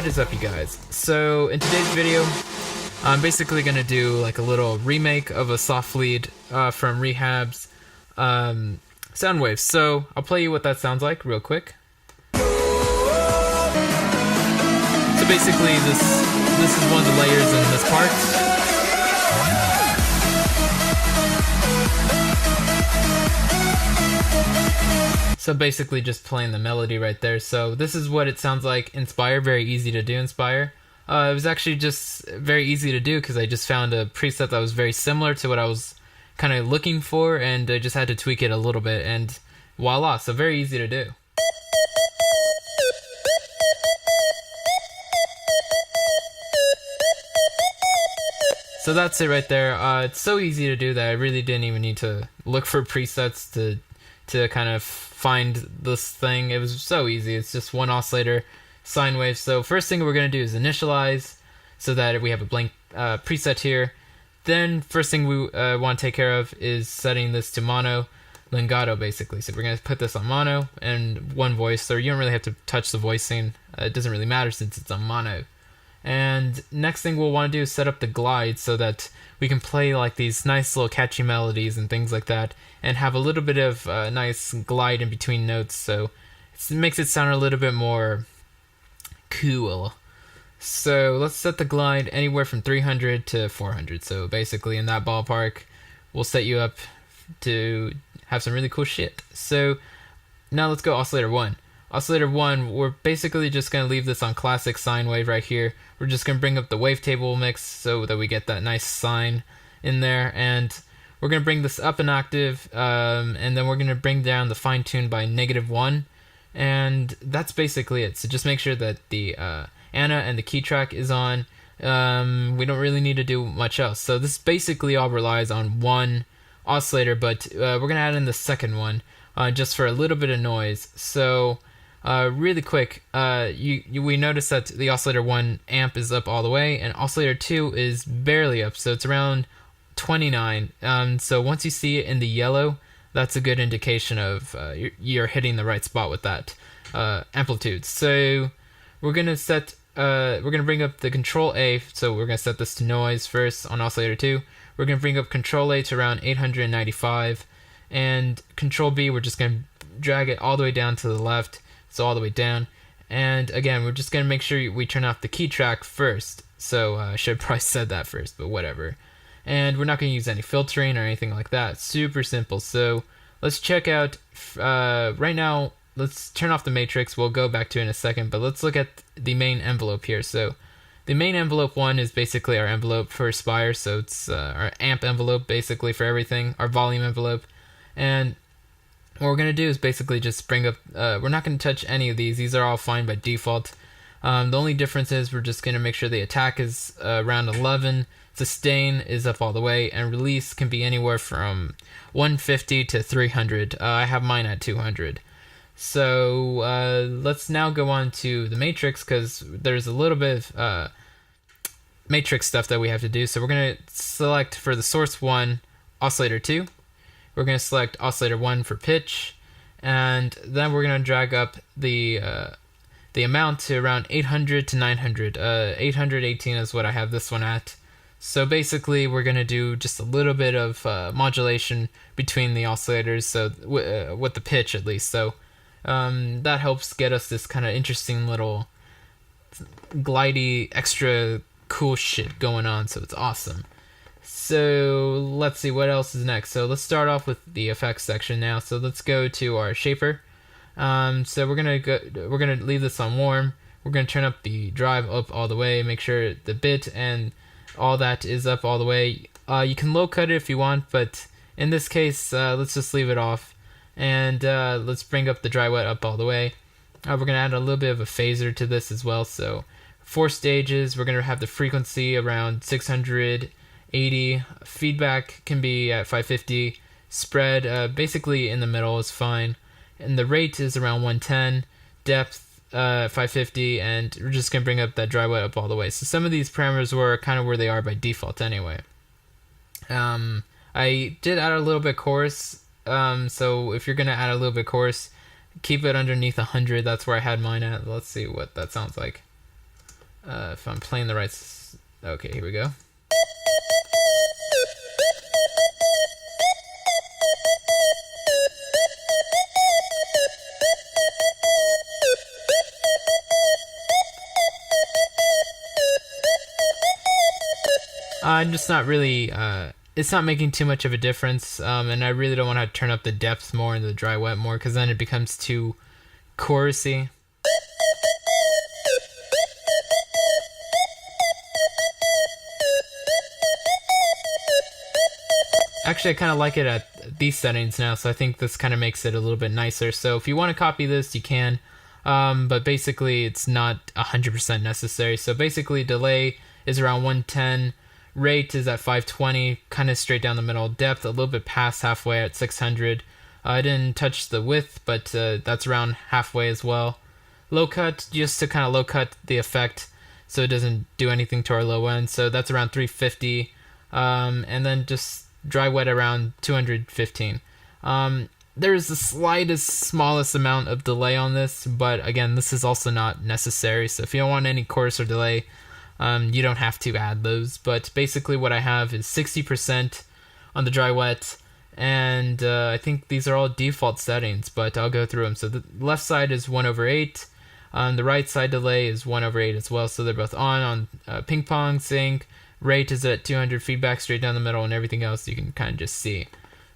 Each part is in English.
What is up, you guys? So in today's video, I'm basically gonna do like a little remake of a Softlead from R3HAB's Soundwave. So I'll play you what that sounds like real quick. So basically, this is one of the layers in this part. So basically just playing the melody right there. So this is what it sounds like in Spire. Very easy to do in Spire. It was actually just very easy to do because I just found a preset that was very similar to what I was kind of looking for, and I just had to tweak it a little bit, and voila, so very easy to do. So that's it right there. It's so easy to do that I really didn't even need to look for presets to kind of find this thing. It was so easy. It's just one oscillator, sine wave. So first thing we're going to do is initialize so that we have a blank preset here. Then first thing we want to take care of is setting this to mono legato, basically. So we're going to put this on mono and one voice, so you don't really have to touch the voicing. It doesn't really matter since it's on mono. And next thing we'll want to do is set up the glide so that we can play like these nice little catchy melodies and things like that, and have a little bit of nice glide in between notes, so it makes it sound a little bit more cool. So let's set the glide anywhere from 300 to 400. So basically in that ballpark, we'll set you up to have some really cool shit. So now let's go oscillator 1. Oscillator 1, we're basically just going to leave this on classic sine wave right here. We're just going to bring up the wavetable mix so that we get that nice sine in there, and we're going to bring this up an octave, and then we're going to bring down the fine tune by -1, and that's basically it. So just make sure that the Anna and the key track is on. We don't really need to do much else. So this basically all relies on one oscillator, but we're going to add in the second one just for a little bit of noise. So really quick, we notice that the oscillator 1 amp is up all the way, and oscillator 2 is barely up, so it's around 29. So once you see it in the yellow, that's a good indication of you're hitting the right spot with that amplitude. So we're gonna bring up the control A. So we're gonna set this to noise first on oscillator 2. We're gonna bring up control A to around 895, and control B, we're just gonna drag it all the way down to the left. So all the way down, and again we're just gonna make sure we turn off the key track first. So I should have probably said that first, but whatever. And we're not gonna use any filtering or anything like that. Super simple. So let's check out right now. Let's turn off the matrix. We'll go back to it in a second, but let's look at the main envelope here. So the main envelope 1 is basically our envelope for Spire. So it's our amp envelope basically for everything, our volume envelope. And what we're going to do is basically just bring up, we're not going to touch any of these. These are all fine by default. The only difference is we're just going to make sure the attack is around 11, sustain is up all the way, and release can be anywhere from 150 to 300. I have mine at 200. So let's now go on to the matrix, because there's a little bit of matrix stuff that we have to do. So we're going to select for the source 1, oscillator 2. We're going to select oscillator 1 for pitch, and then we're going to drag up the amount to around 800 to 900. 818 is what I have this one at. So basically we're going to do just a little bit of modulation between the oscillators, so with the pitch at least. So that helps get us this kind of interesting little glidey extra cool shit going on, so it's awesome. So let's see what else is next. So let's start off with the effects section now. So let's go to our shaper. So we're gonna leave this on warm. We're gonna turn up the drive up all the way. Make sure the bit and all that is up all the way. You can low cut it if you want, but in this case, let's just leave it off. And let's bring up the dry wet up all the way. We're gonna add a little bit of a phaser to this as well. So 4 stages. We're gonna have the frequency around 680. Feedback can be at 550. Spread basically in the middle is fine, and the rate is around 110. Depth 550, and we're just gonna bring up that dry wet up all the way. So some of these parameters were kind of where they are by default anyway. I did add a little bit chorus. So if you're gonna add a little bit chorus, keep it underneath 100. That's where I had mine at. Let's see what that sounds like. if I'm playing the right. Okay, here we go. I'm just not really. It's not making too much of a difference, and I really don't want to turn up the depth more and the dry wet more, because then it becomes too chorusy. Actually, I kind of like it at these settings now, so I think this kind of makes it a little bit nicer. So if you want to copy this, you can, but basically it's not 100% necessary. So basically delay is around 110, rate is at 520, kind of straight down the middle, depth a little bit past halfway at 600. I didn't touch the width, but that's around halfway as well. Low cut, just to kind of low cut the effect so it doesn't do anything to our low end, so that's around 350, and then just dry wet around 215. There is the slightest, smallest amount of delay on this, but again, this is also not necessary. So if you don't want any chorus or delay, you don't have to add those. But basically what I have is 60% on the dry wet, and I think these are all default settings, but I'll go through them. So the left side is 1/8. The right side delay is 1/8 as well, so they're both on ping pong, sync. Rate is at 200, feedback straight down the middle, and everything else you can kind of just see.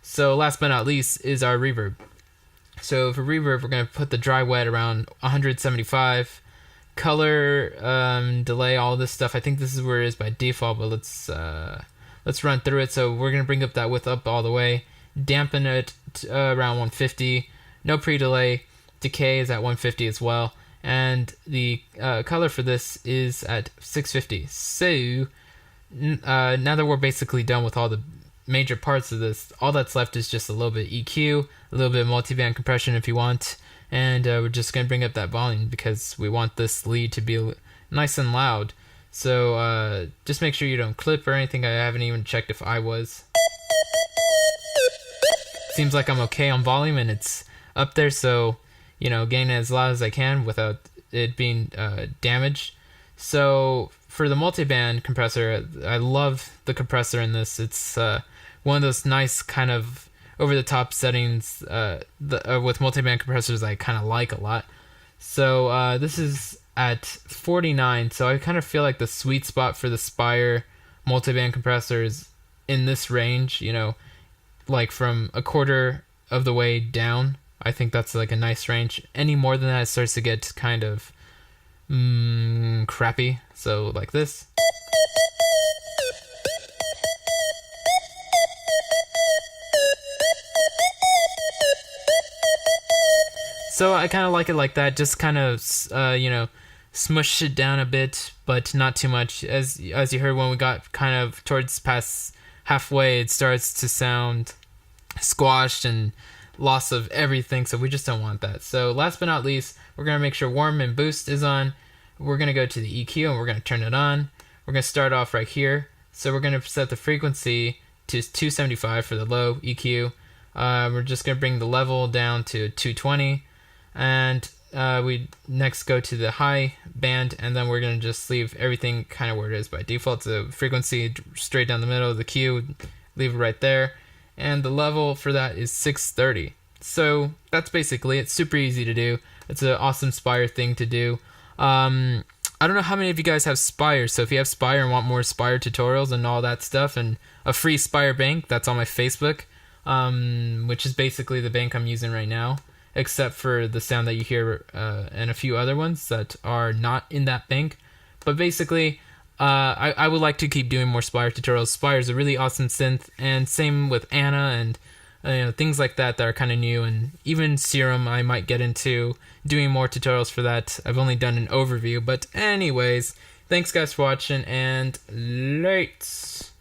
So last but not least is our reverb. So for reverb, we're going to put the dry wet around 175. Color, delay, all this stuff. I think this is where it is by default, but let's run through it. So we're going to bring up that width up all the way. Dampen it around 150. No pre-delay. Decay is at 150 as well. And the color for this is at 650. So now that we're basically done with all the major parts of this, all that's left is just a little bit EQ, a little bit multiband compression if you want, and we're just going to bring up that volume because we want this lead to be nice and loud. So just make sure you don't clip or anything. I haven't even checked if I was. Seems like I'm okay on volume and it's up there, so getting it as loud as I can without it being damaged. So for the multiband compressor, I love the compressor in this. It's one of those nice kind of over-the-top settings with multiband compressors I kind of like a lot. So this is at 49, so I kind of feel like the sweet spot for the Spire multiband compressor is in this range, like from a quarter of the way down. I think that's like a nice range. Any more than that, it starts to get kind of crappy. So like this. So I kind of like it like that, just kind of smush it down a bit, but not too much. As you heard when we got kind of towards past halfway, it starts to sound squashed and loss of everything, so we just don't want that. So last but not least, we're going to make sure warm and boost is on. We're going to go to the EQ and we're going to turn it on. We're going to start off right here. So we're going to set the frequency to 275 for the low EQ. We're just going to bring the level down to 220, and we next go to the high band, and then we're going to just leave everything kind of where it is by default. So frequency straight down the middle of the Q, leave it right there. And the level for that is 630. So that's basically it. Super easy to do. It's an awesome Spire thing to do. I don't know how many of you guys have Spire, so if you have Spire and want more Spire tutorials and all that stuff, and a free Spire bank, that's on my Facebook, which is basically the bank I'm using right now, except for the sound that you hear and a few other ones that are not in that bank. But basically, I would like to keep doing more Spire tutorials. Spire is a really awesome synth, and same with Anna and things like that are kind of new, and even Serum I might get into doing more tutorials for that. I've only done an overview, but anyways, thanks guys for watching, and late.